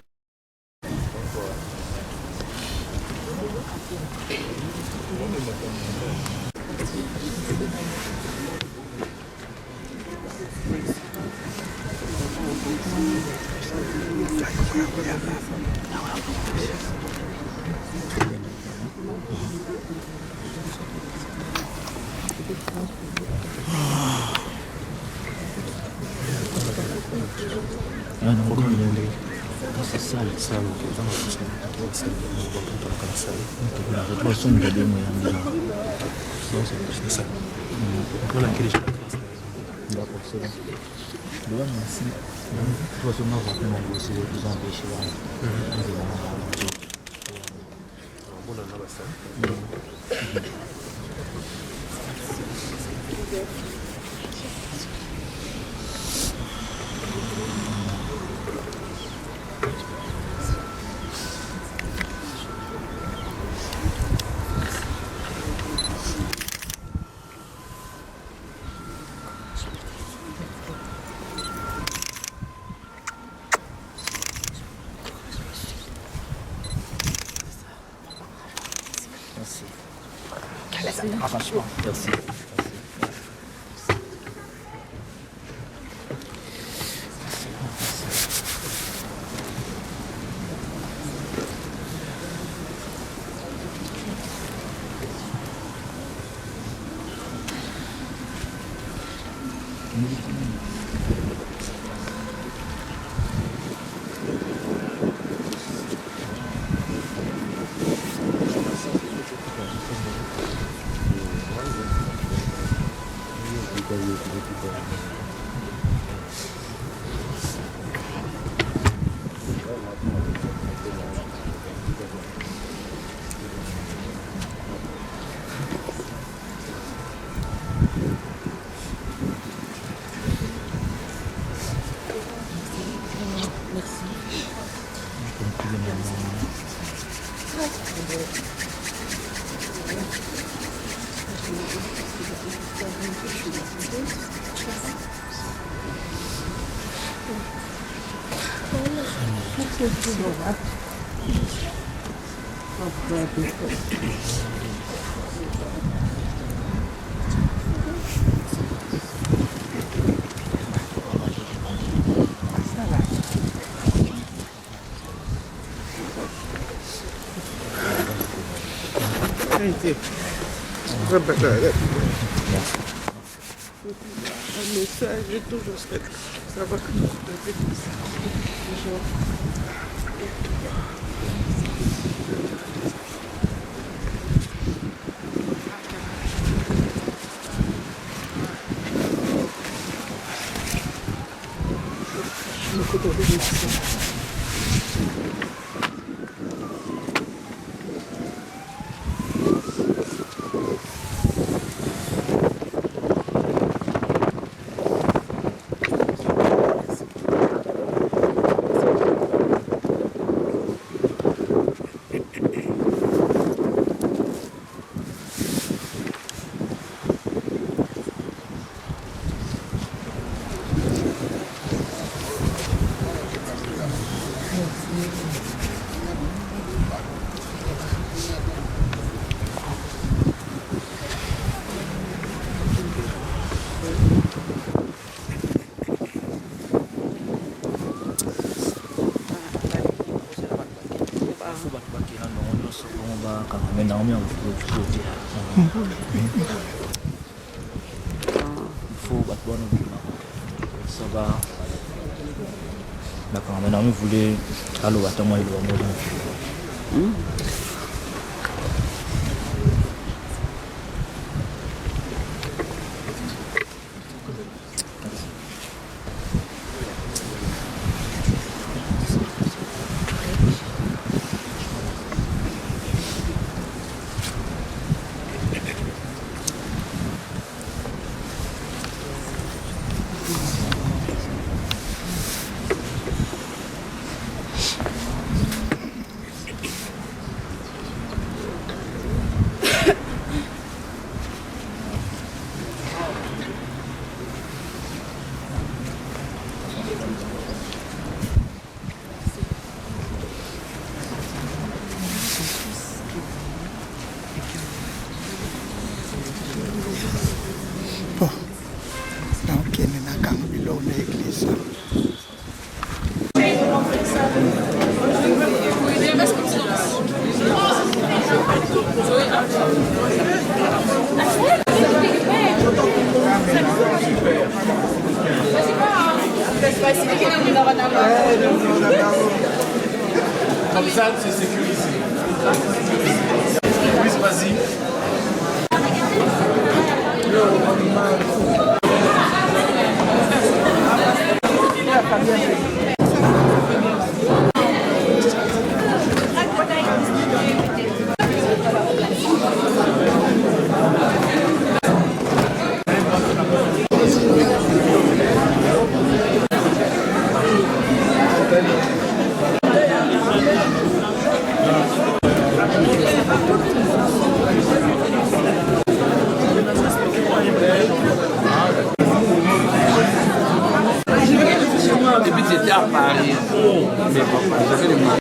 Merci. Un message et tout, je serais savoir que vous avez dit ça. D'accord, maintenant vous voulez allo attends-moi il va Comme ça, c'est sécurisé. Oui, vas-y. Depuis que j'étais à Paris, mes papas, j'avais des mots.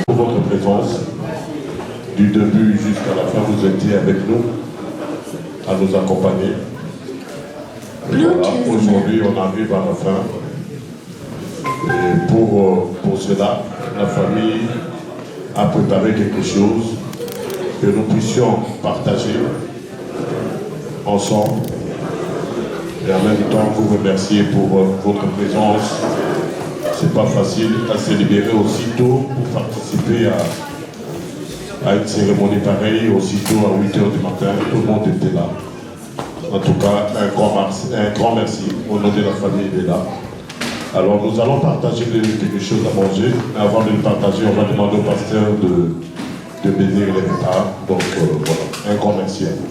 Pour votre présence, du début jusqu'à la fin, vous étiez avec nous, à nous accompagner. Et voilà, aujourd'hui, on arrive à la fin. Et pour cela, la famille a préparé quelque chose que nous puissions partager ensemble. Et en même temps, vous remercier pour votre présence. C'est pas facile à se libérer aussitôt pour participer à une cérémonie pareille, aussitôt à 8h du matin. Tout le monde était là. En tout cas, un grand merci au nom de la famille de là. Alors nous allons partager quelque chose à manger, mais avant de le partager, on va demander au pasteur de de bénir les repas. Donc voilà, un grand merci à vous.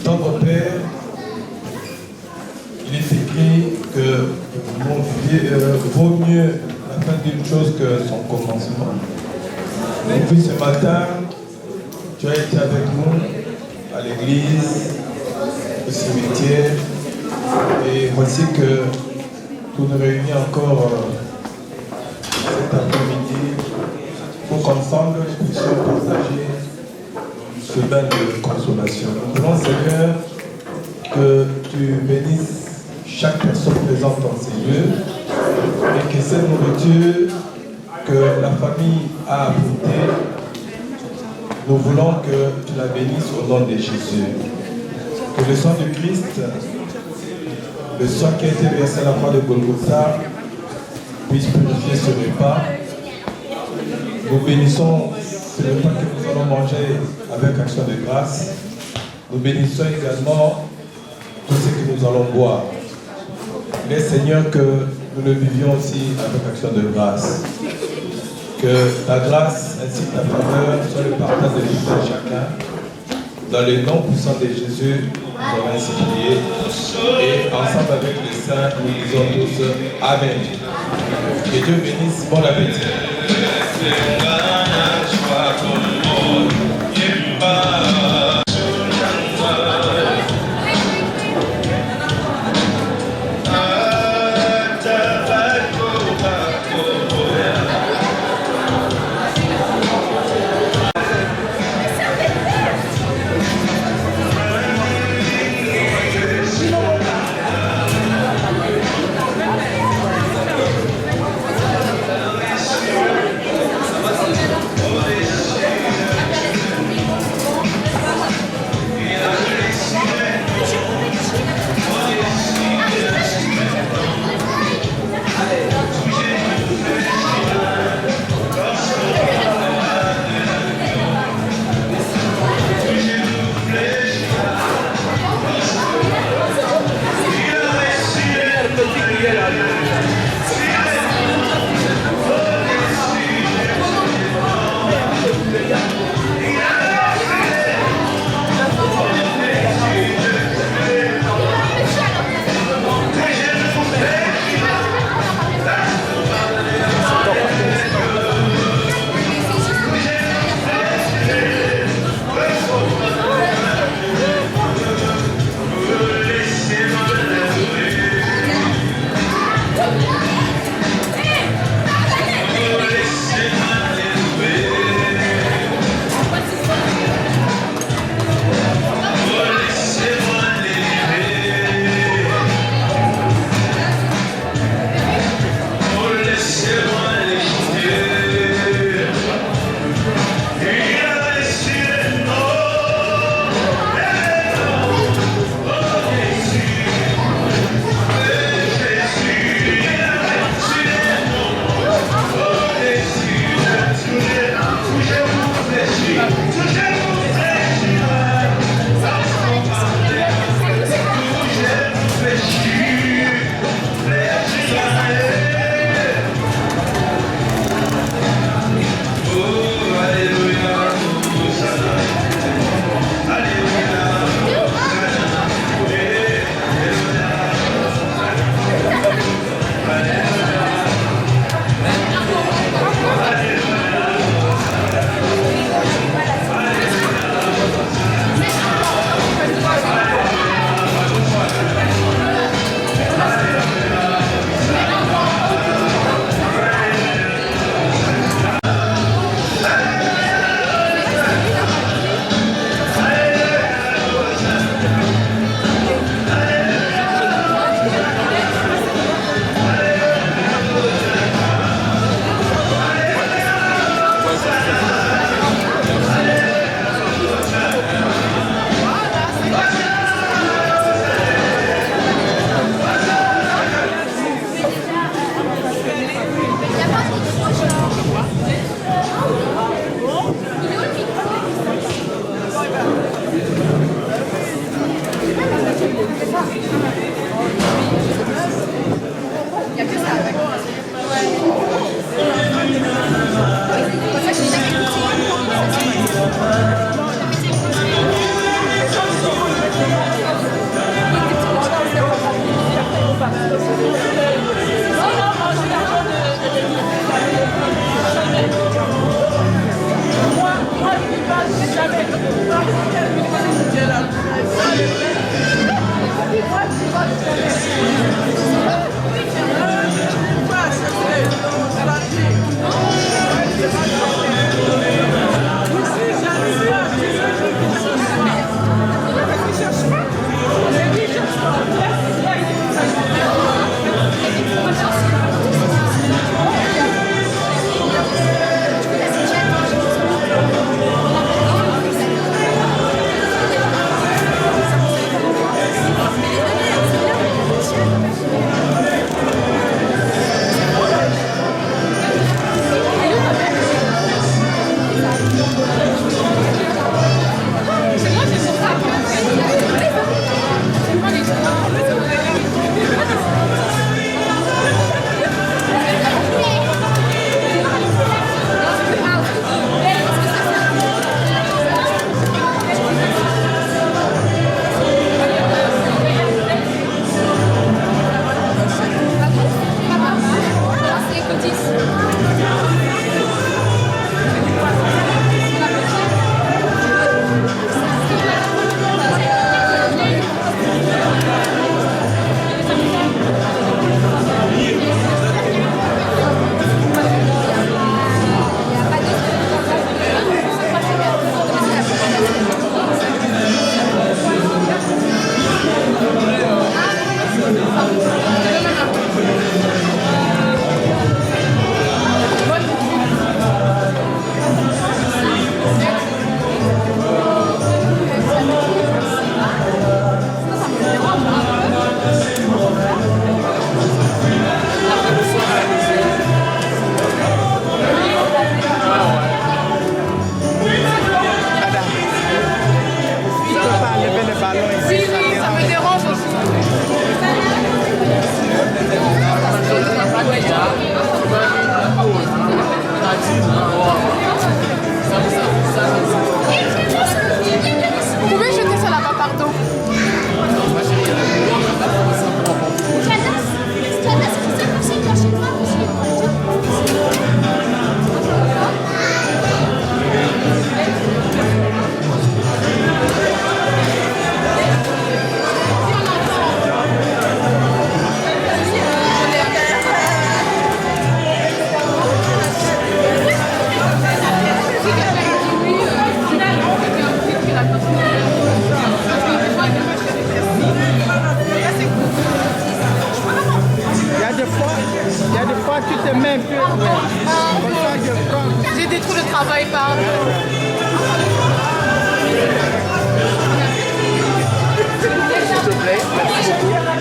Notre Père, il est écrit que vaut mieux la fin d'une chose que son commencement. Et puis ce matin, tu as été avec nous à l'église, au cimetière, et voici que tu nous réunis encore cet après-midi pour qu'ensemble nous puissions partager ce bain de consolation. Nous voulons, Seigneur, que tu bénisses chaque personne présente dans ces lieux et que cette nourriture que la famille a apportée, nous voulons que tu la bénisses au nom de Jésus. Que le sang de Christ, le sang qui a été versé à la croix de Golgotha, puisse purifier ce repas. Nous bénissons ce repas que nous allons manger avec action de grâce. Nous bénissons également tout ce que nous allons boire. Mais Seigneur, que nous le vivions aussi avec action de grâce. Que ta grâce ainsi que ta faveur soient le partage de tout un chacun. Dans le nom puissant de Jésus, nous avons ainsi prié. Et ensemble avec les saints, nous disons tous Amen. Que Dieu bénisse. Bon appétit. Il y a des fois tu te mets un peu. Comme ça, je prends. J'ai des trous de travail par. S'il te plaît, merci beaucoup.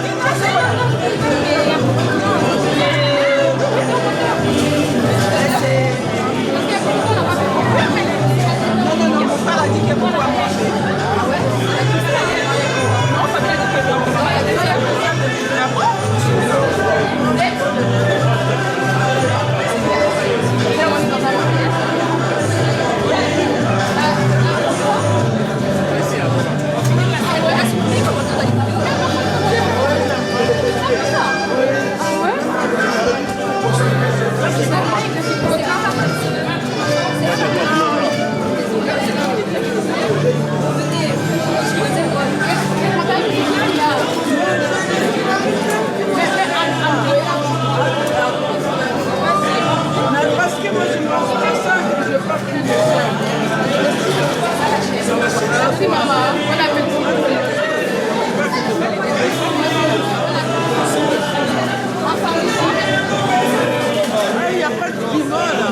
Merci maman, bon appétit. Il n'y a pas de piment là.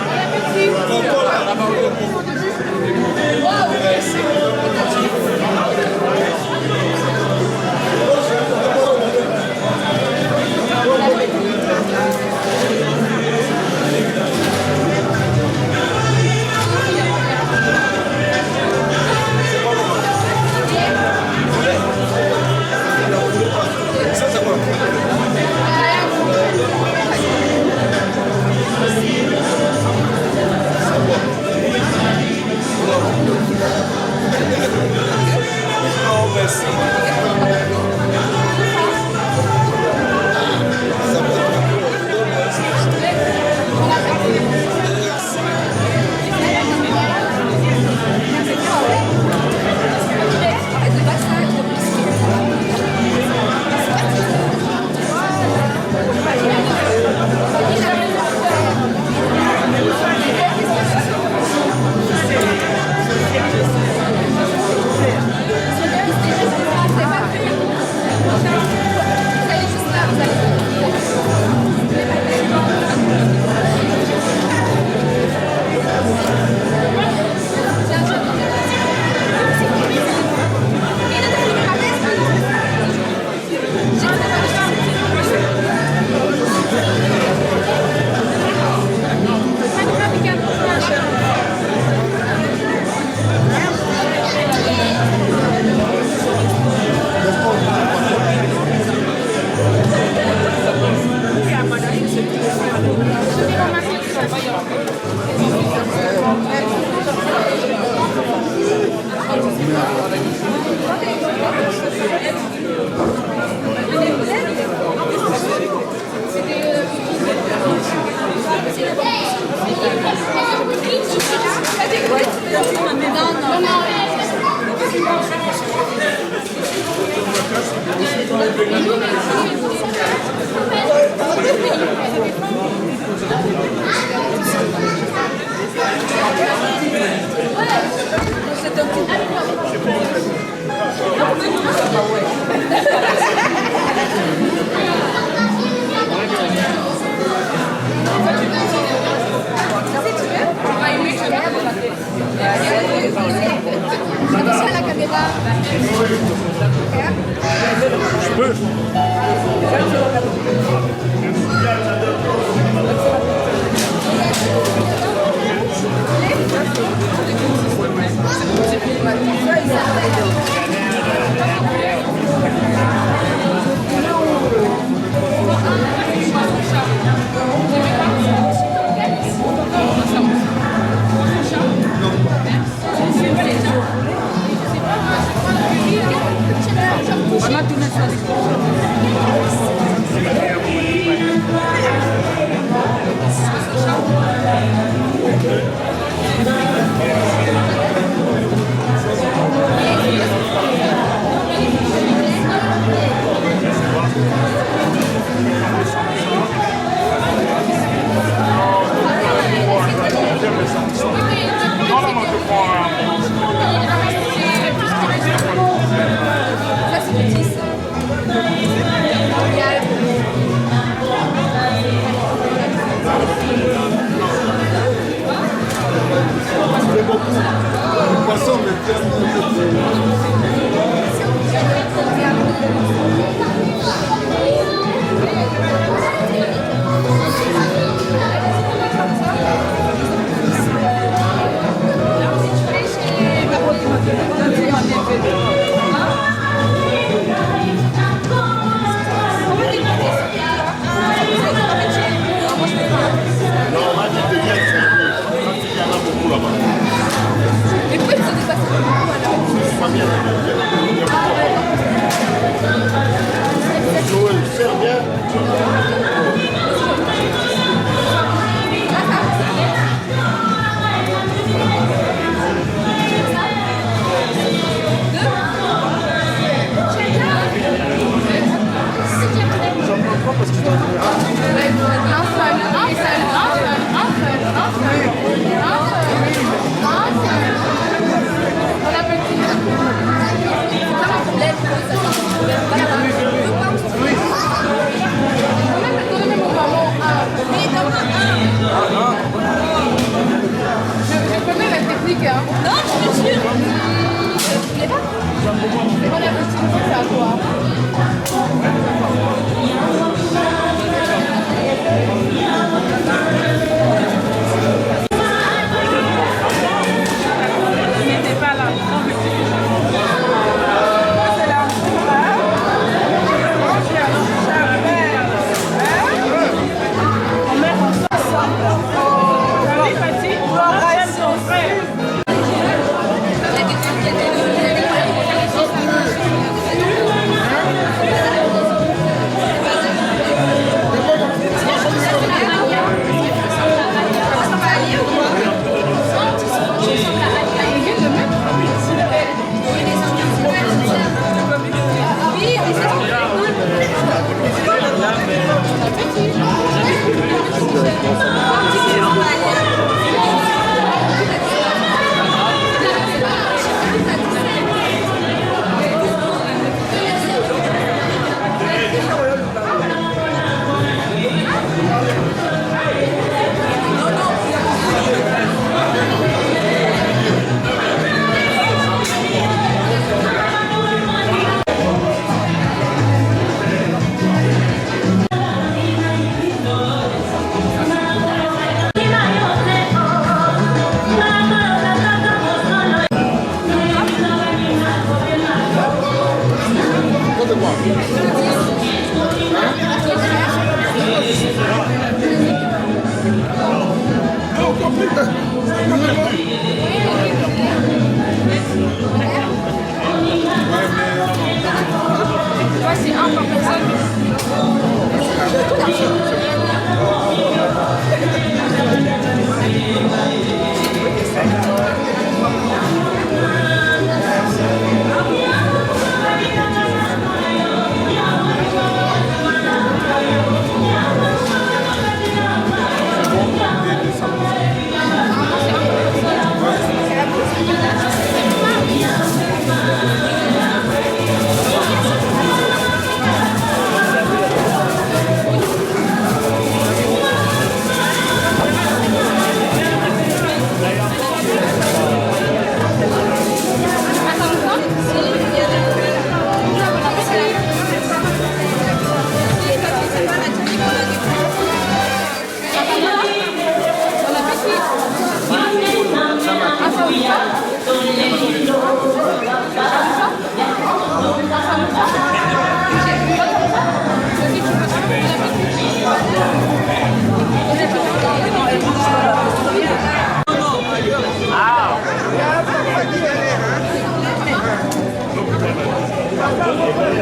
Ah.